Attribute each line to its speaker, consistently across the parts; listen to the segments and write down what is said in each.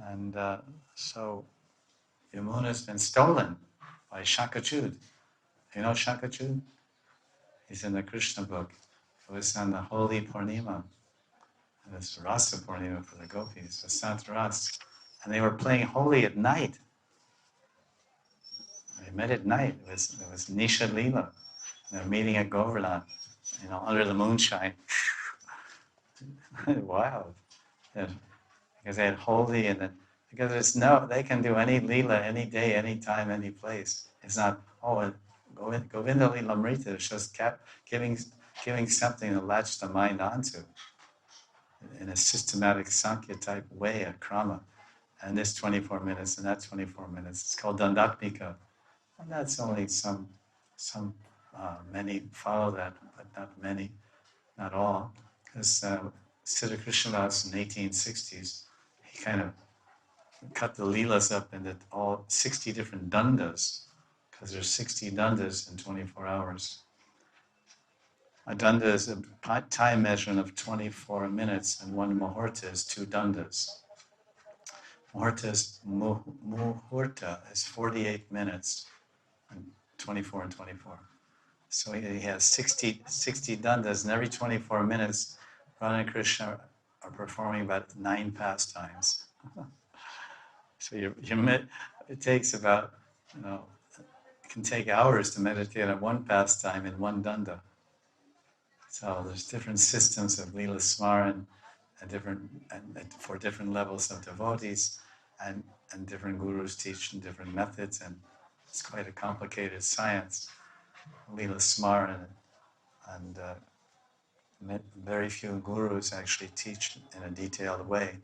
Speaker 1: And so Yamuna has been stolen by Shakachud. You know Shakachud? He's in the Krishna book. It was on the Holy Purnima. And it's Rasa Purnima for the gopis, Vasant Ras. And they were playing Holi at night. They met at night. It was Nisha Leela. They were meeting at Govardhan, under the moonshine. Wow. Yeah. Because they had Holi and then, because they can do any Leela, any day, any time, any place. It's not, Govinda Leelamrita. It's just giving something to latch the mind onto in a systematic Sankhya type way, a krama. And this 24 minutes and that 24 minutes. It's called Dandatmika. And that's only many follow that, but not many, not all. Because Siddha Krishnadas in the 1860s, he kind of cut the lilas up into all 60 different dandas, because there's 60 dandas in 24 hours. A danda is a time measurement of 24 minutes, and one muhurta is 2 dandas. Muhurta is 48 minutes, and 24 and 24. So he has 60 dandas, and every 24 minutes, Radha and Krishna are performing about 9 pastimes. So it takes about, it can take hours to meditate on one pastime in one danda. So there's different systems of Leela Smaran and for different levels of devotees, and different gurus teach in different methods, and it's quite a complicated science. Leela Smaran, and very few gurus actually teach in a detailed way.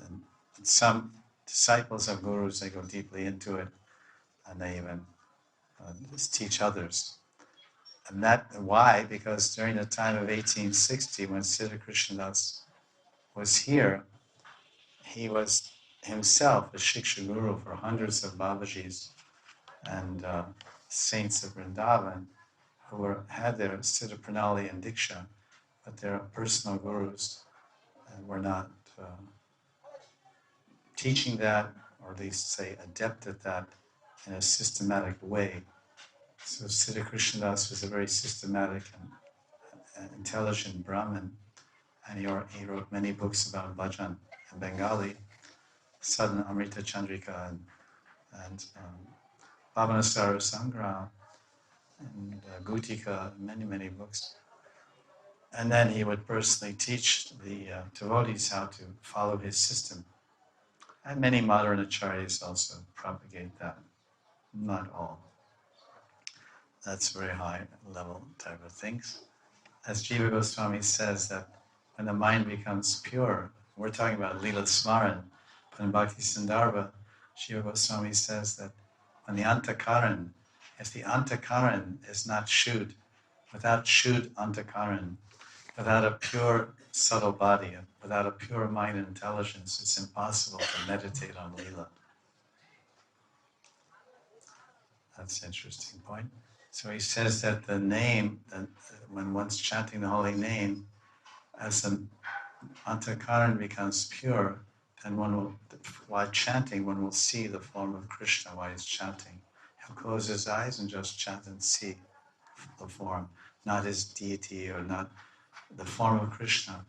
Speaker 1: And some disciples of gurus, they go deeply into it, and they even just teach others. And why? Because during the time of 1860, when Siddha Krishnadas was here, he was himself a Shiksha Guru for hundreds of Babajis and saints of Vrindavan who had their Siddha Pranali and Diksha, but their personal gurus were not teaching that, or at least say adept at that in a systematic way. So Siddha Krishnadas was a very systematic and intelligent Brahmin, and he wrote many books about bhajan in Bengali, Sadhana Amrita Chandrika and Bhavanasara Sangram and Gutika, many books. And then he would personally teach the devotees how to follow his system. And many modern acharyas also propagate that, not all. That's very high level type of things. As Jiva Goswami says, that when the mind becomes pure, we're talking about Lila Smaran, but in Bhakti Sandarbha, Jiva Goswami says that when the Antakaran, if the Antakaran is not Shud, without Shud Antakaran, without a pure subtle body, without a pure mind and intelligence, it's impossible to meditate on Lila. That's an interesting point. So he says that the name, when one's chanting the holy name, as an Antakaran becomes pure, then while chanting, one will see the form of Krishna while he's chanting. He'll close his eyes and just chant and see the form, not his deity or not the form of Krishna.